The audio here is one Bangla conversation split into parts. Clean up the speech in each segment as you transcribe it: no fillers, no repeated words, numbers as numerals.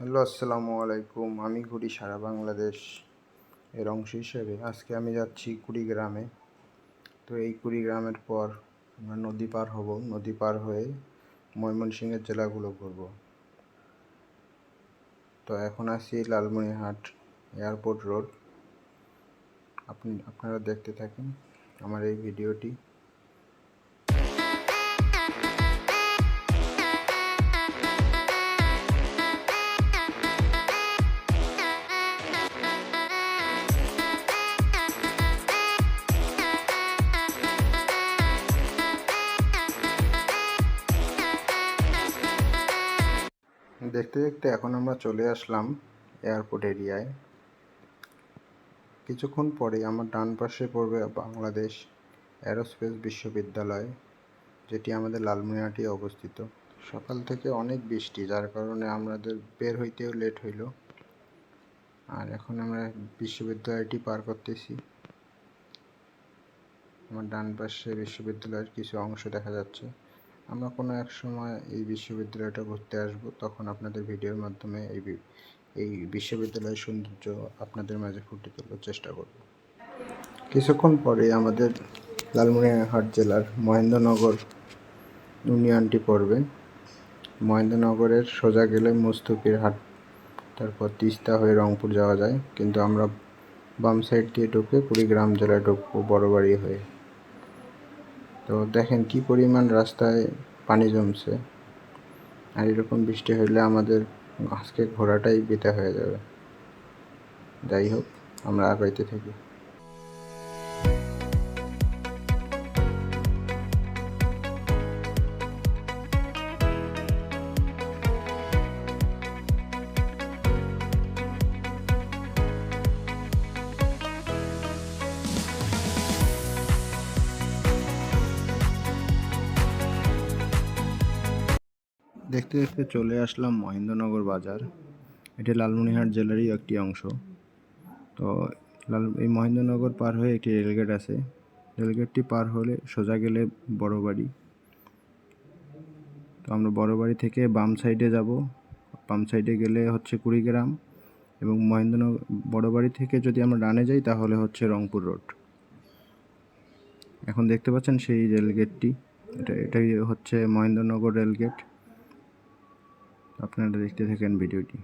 হ্যালো, আসসালামু আলাইকুম। আমি ঘুরি সারা বাংলাদেশ এর অংশ হিসেবে আজকে আমি যাচ্ছি কুড়িগ্রামে। তো এই কুড়িগ্রামের পর আমরা নদী পার হব। নদী পার হয়ে ময়মনসিংহের জেলাগুলো ঘুরব। তো এখন আছি লালমনিরহাট এয়ারপোর্ট রোড। আপনারা দেখতে থাকেন আমার এই ভিডিওটি। দেখতে দেখতে এখন আমরা চলে আসলাম এয়ারপোর্ট এরিয়ায়। কিছুক্ষণ পরে আমার ডান পাশে পড়বে বাংলাদেশ এরোস্পেস বিশ্ববিদ্যালয়, যেটি আমাদের লালমনিরহাটে অবস্থিত। সকাল থেকে অনেক বৃষ্টি, যার কারণে আমাদের বের হইতেও লেট হইল। আর এখন আমরা বিশ্ববিদ্যালয়টি পার করতেছি। আমার ডান পাশে বিশ্ববিদ্যালয়ের কিছু অংশ দেখা যাচ্ছে। আমরা কোনো এক সময় এই বিশ্ববিদ্যালয়টা ঘুরতে আসব, তখন আপনাদের ভিডিওর মাধ্যমে এই বিশ্ববিদ্যালয়ের সৌন্দর্য আপনাদের মাঝে ফুটিয়ে তোলার চেষ্টা করব। কিছুক্ষণ পরে আমাদের লালমনিরহাট জেলার মহেন্দ্রনগর ইউনিয়নটি পড়বে। মহেন্দ্রনগরের সোজা গেলে মুস্তুফির হাট, তারপর তিস্তা হয়ে রংপুর যাওয়া যায়, কিন্তু আমরা বাম সাইড দিয়ে ঢুকে কুড়িগ্রাম জেলায় ঢুকবো বড়বাড়ি হয়ে। তো দেখেন কি পরিমাণ রাস্তায় পানি জমছে, আর এরকম বৃষ্টি হলে আমাদের আজকে ঘোরাটাই বৃথা হয়ে যাবে। যাই হোক, আমরা আগাইতে থাকি। দেখতে দেখতে চলে আসলাম মহেন্দ্রনগর বাজার। এটি লালমনিরহাট জেলারই একটি অংশ। তো এই মহেন্দ্রনগর পার হয়ে একটি রেলগেট আছে। রেলগেটটি পার হলে সোজা গেলে বড়বাড়ি। তো আমরা বড়বাড়ি থেকে বাম সাইডে যাব। বাম সাইডে গেলে হচ্ছে কুড়িগ্রাম, এবং মহেন্দ্রনগর বড়বাড়ি থেকে যদি আমরা ডানে যাই তাহলে হচ্ছে রংপুর রোড। এখন দেখতে পাচ্ছেন সেই রেলগেটটি, এটাই হচ্ছে মহেন্দ্রনগর রেলগেট। আপনারা দেখতে থাকেন ভিডিওটি।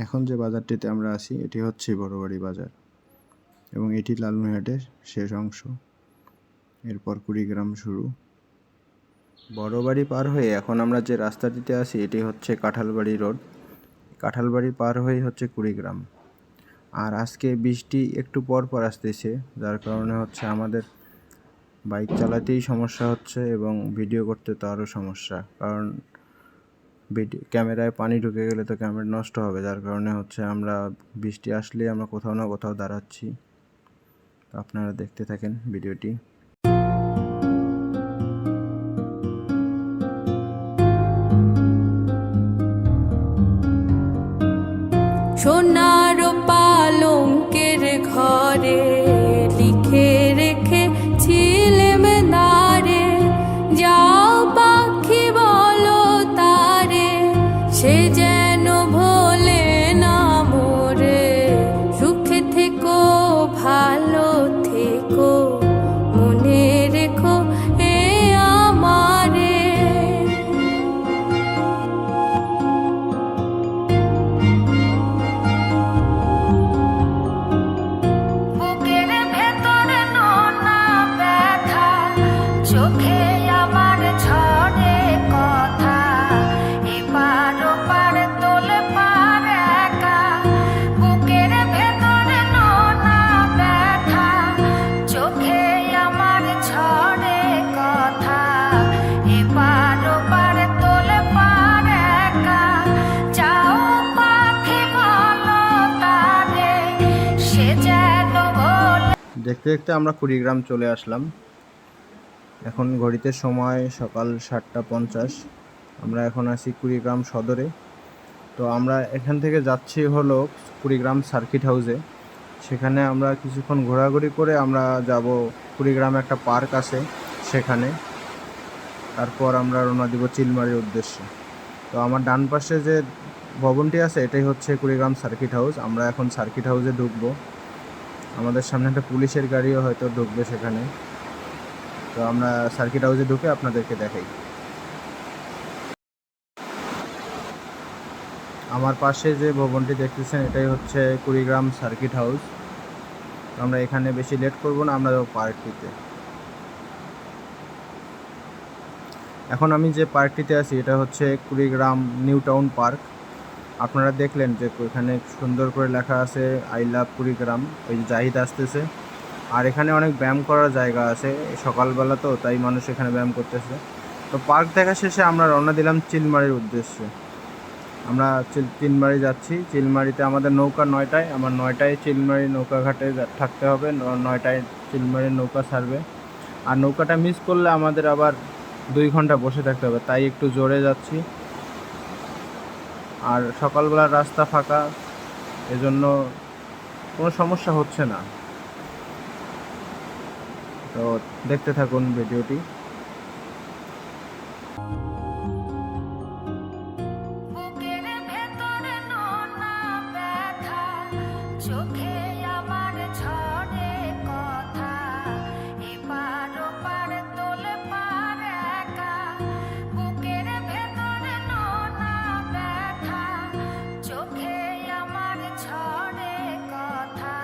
এখন যে বাজারটিতে আমরা আছি এটি হচ্ছে বড়বাড়ি বাজার, এবং এটি লালমনিরহাটের শেষ অংশ। এরপর কুড়িগ্রাম শুরু। বড়বাড়ি পার হয়ে এখন আমরা যে রাস্তাটিতে আছি এটি হচ্ছে কাঁঠালবাড়ি রোড। কাঁঠালবাড়ি পার হয়ে হচ্ছে কুড়িগ্রাম। আর আজকে বৃষ্টি একটু পর পর আসতেছে, যার কারণে হচ্ছে আমাদের বাইক চালাতেই সমস্যা হচ্ছে, এবং ভিডিও করতে তো আরও সমস্যা, কারণ ক্যামেরায় পানি ঢুকে গেলে তো ক্যামেরা নষ্ট হবে। যার কারণে হচ্ছে আমরা বৃষ্টি আসলে আমরা কোথাও না কোথাও দাঁড়াচ্ছি। আপনারা দেখতে থাকেন ভিডিওটি। সোনার পালঙ্কের ঘরে লিখে রেখেছিলেম নারে, যাও পাখি বলো তারে, সে যেন ভোলে না মোরে। সুখে থেকো ভালো থেকো, মনে রেখো এ আমারে। চোখে আমার ঝড়ে কথা, এপার ওপার তোলে পার একা, বুকের ভেতরে নোনা ব্যথা। চোখে আমার ঝড়ে কথা, এপার ওপার তোলে পার একা, যাও পাখি বলো তারে, সে যেন বলে। দেখতে দেখতে আমরা কুড়িগ্রাম চলে আসলাম। এখন ঘড়িতে সময় সকাল 7:50। আমরা এখন আছি কুড়িগ্রাম সদরে। তো আমরা এখান থেকে যাচ্ছি হলো কুড়িগ্রাম সার্কিট হাউসে। সেখানে আমরা কিছুক্ষণ ঘোরাঘুরি করে আমরা যাব কুড়িগ্রামে একটা পার্ক আছে সেখানে। তারপর আমরা রওনা দিব চিলমারির উদ্দেশ্যে। তো আমার ডান পাশে যে ভবনটি আছে এটাই হচ্ছে কুড়িগ্রাম সার্কিট হাউস। আমরা এখন সার্কিট হাউসে ঢুকবো। আমাদের সামনে একটা পুলিশের গাড়িও হয়তো ঢুকবে সেখানে। তো আমরা সার্কিট হাউসে ঢুকে আপনাদেরকে দেখাই। আমার পাশে যে ভবনটি দেখতেছেন এটাই হচ্ছে কুড়িগ্রাম সার্কিট হাউস। আমরা এখানে বেশি লেট করব না, আমরা যাবো পার্কটিতে। এখন আমি যে পার্কটিতে আছি এটা হচ্ছে কুড়িগ্রাম নিউ টাউন পার্ক। আপনারা দেখলেন যে এখানে সুন্দর করে লেখা আছে আই লাভ কুড়িগ্রাম, ওই জাহিদ আসতেছে। আর এখানে অনেক ব্যায়াম করার জায়গা আছে, সকালবেলা তো তাই মানুষ এখানে ব্যায়াম করতেছে। তো পার্ক দেখা শেষে আমরা রওনা দিলাম চিলমারির উদ্দেশ্যে। আমরা চিলমারি যাচ্ছি। চিলমারিতে আমাদের নৌকা 9টায়, আমার 9টায় চিলমারি নৌকা ঘাটে থাকতে হবে, 9টায় চিলমারির নৌকা ছাড়বে। আর নৌকাটা মিস করলে আমাদের আবার 2 ঘন্টা বসে থাকতে হবে, তাই একটু জোরে যাচ্ছি। আর সকালবেলা রাস্তা ফাঁকা, এজন্য কোনো সমস্যা হচ্ছে না। তো দেখতে থাকুন ভিডিওটি। বুকের ভেতরে নোনা ব্যথা, চোখে আমার ঝরে কথা, এপার ওপার তোলপাড় একা। বুকের ভেতরে নোনা ব্যথা, চোখে আমার ঝরে কথা,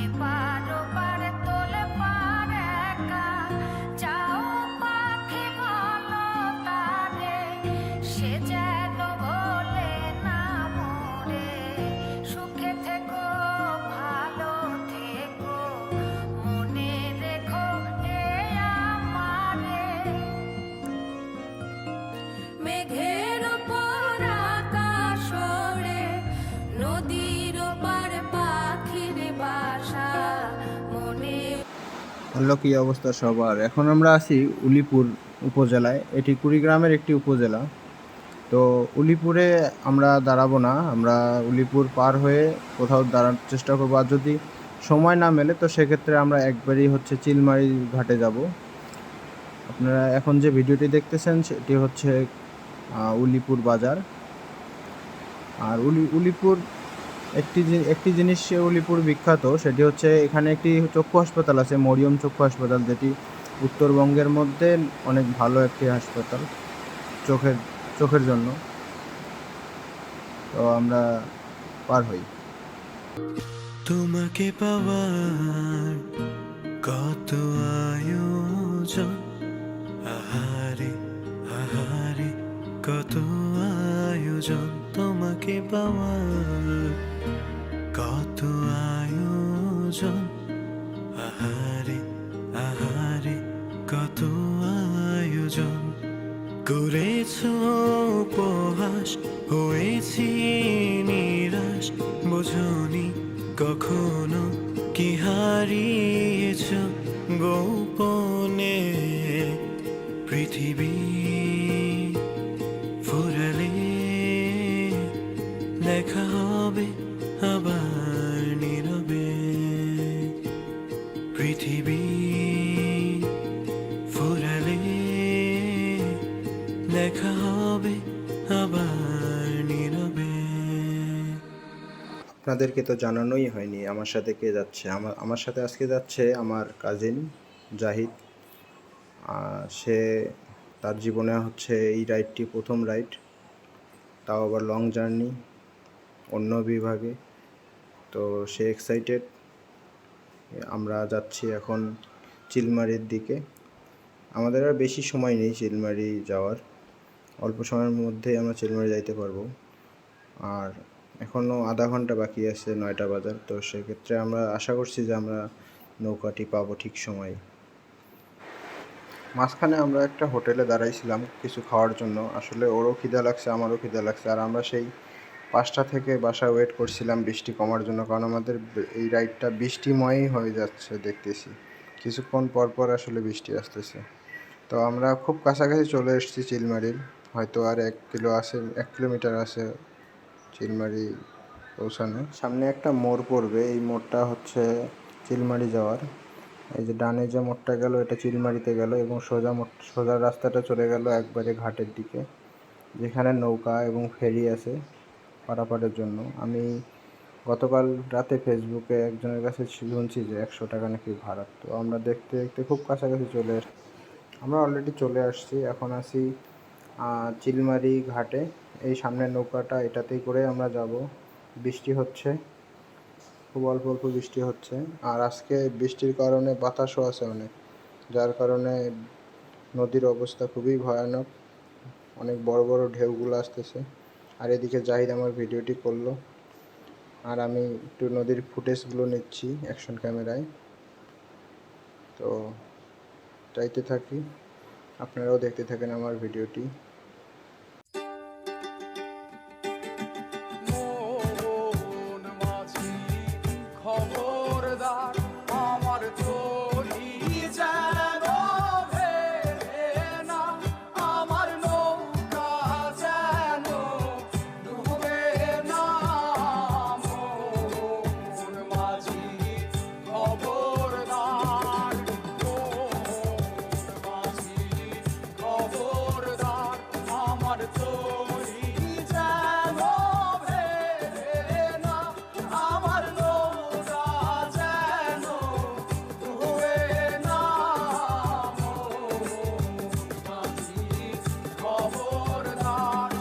এপার ওপার তোলপাড় একা। যাও পাখি বলো তারে, সে যেন বলে না মোরে, সুখে থেকো ভালো থেকো, মনে রেখো এ আমারে। মেঘের উপর আকাশ ওড়ে, নদীর ওপার পাখির বাসা, মনে। হলো কি অবস্থা সবার? এখন আমরা আছি উলিপুর উপজেলায়। এটি কুড়িগ্রামের একটি উপজেলা। তো উলিপুরে আমরা দাঁড়াবো না, আমরা উলিপুর পার হয়ে কোথাও দাঁড়ানোর চেষ্টা করবো। আর যদি সময় না মেলে তো সেক্ষেত্রে আমরা একবারই হচ্ছে চিলমারি ঘাটে যাব। আপনারা এখন যে ভিডিওটি দেখতেছেন সেটি হচ্ছে উলিপুর বাজার। আর উলিপুর একটি জিনিস উলিপুর বিখ্যাত, সেটি হচ্ছে এখানে একটি চক্ষু হাসপাতাল আছে, মরিয়ম চক্ষু হাসপাতাল, যেটি উত্তরবঙ্গের মধ্যে অনেক ভালো একটি হাসপাতাল চোখের জন্য। তো আমরা পার হই। তোমাকে পাওয়ার কত আয়োজন, আহারে আহারে কত আয়োজন। তোমাকে পাওয়ার কত আয়োজন, আহারে আহারে কত আয়োজন। করেছো উপহাস, হয়েছি নিরাশ, বোঝনি কখনো কি হারিয়েছ গোপনে। পৃথিবী ফুরালে লেখা হবে আবার নীরবে। পৃথিবী ফুরালে লেখা হবে আবার নীরবে। আপনাদেরকে তো জানানোই হয়নি আমার সাথে কে যাচ্ছে। আমার সাথে আজকে যাচ্ছে আমার কাজিন জাহিদ। সে তার জীবনে হচ্ছে এই রাইডটি প্রথম রাইড, তাও আবার লং জার্নি অন্য বিভাগে। তো সে এক্সাইটেড। আমরা যাচ্ছি এখন চিলমারির দিকে। আমাদের আর বেশি সময় নেই চিলমারি যাওয়ার, অল্প সময়ের মধ্যেই আমরা চিলমারি যাইতে পারবো। আর এখনও আধা ঘন্টা বাকি আছে 9টা বাজার। তো সেক্ষেত্রে আমরা আশা করছি যে আমরা নৌকাটি পাবো ঠিক সময়ে। মাঝখানে আমরা একটা হোটেলে দাঁড়াইছিলাম কিছু খাওয়ার জন্য। আসলে ওরও খিদা লাগছে, আমারও খিদা লাগছে। আর আমরা সেই 5টা থেকে বাসায় ওয়েট করছিলাম বৃষ্টি কমার জন্য, কারণ আমাদের এই রাইডটা বৃষ্টিময়ই হয়ে যাচ্ছে দেখতেছি। কিছুক্ষণ পর পর আসলে বৃষ্টি আসতেছে। তো আমরা খুব কাছাকাছি চলে এসেছি চিলমারির, হয়তো আর 1 কিলোমিটার আছে চিলমারি পৌঁছানো। সামনে একটা মোড় পড়বে, এই মোড়টা হচ্ছে চিলমারি যাওয়ার। এই যে ডানে যে মোড়টা গেল এটা চিলমারিতে গেল, এবং সোজা রাস্তাটা চলে গেল একবারে ঘাটের দিকে, যেখানে নৌকা এবং ফেরি আছে পারাপারের জন্য। আমি গতকাল রাতে ফেসবুকে একজনের কাছে শুনছি যে 100 টাকা নাকি ভাড়া। তো আমরা দেখতে দেখতে খুব কাছাকাছি আমরা অলরেডি চলে আসছি। এখন আছি চিলমারি ঘাটে। এই সামনের নৌকাটা এটাতেই করে আমরা যাব। বৃষ্টি হচ্ছে, খুব অল্প অল্প বৃষ্টি হচ্ছে, আর আজকে বৃষ্টির কারণে বাতাসও আছে অনেক, যার কারণে নদীর অবস্থা খুবই ভয়ানক। অনেক বড় বড় ঢেউগুলো আসতেছে। আর এদিকে জাহিদ আমার ভিডিওটি করলো, আর আমি একটু নদীর ফুটেজগুলো নিচ্ছি অ্যাকশন ক্যামেরায়। তো চাইতে থাকি, আপনারাও দেখতে থাকেন আমার ভিডিওটি। মন মাঝি খবরদার, আমার তরি যেন ভেড়ে না, আমার নৌকা যেন ডুবে না। মন মাঝি খবরদার, মন মাঝি খবরদার, আমার তরি যেন ভেড়ে না, আমার নৌকা যেন ডুবে না। মন মাঝি খবরদার।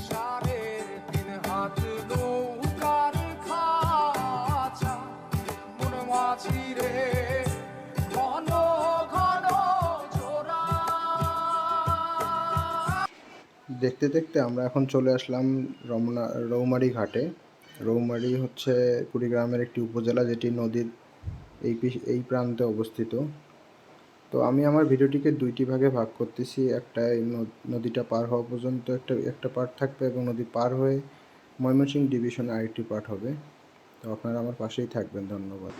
সাড়ের 3 হাত নৌকার খাঁচা, মন মাঝি রে ঘন ঘন জোড়া। দেখতে দেখতে আমরা এখন চলে আসলাম রৌমারী ঘাটে। রৌমারী হচ্ছে কুড়িগ্রামের একটি উপজেলা, যেটি নদীর এই প্রান্তে অবস্থিত। তো আমি আমার ভিডিওটিকে 2টি ভাগে ভাগ করতেছি। একটা এই নদীটা পার হওয়া পর্যন্ত একটা পার্ট থাকবে, এবং নদী পার হয়ে ময়মনসিংহ ডিভিশনে আরেকটি পার্ট হবে। তো আপনারা আমার পাশেই থাকবেন। ধন্যবাদ।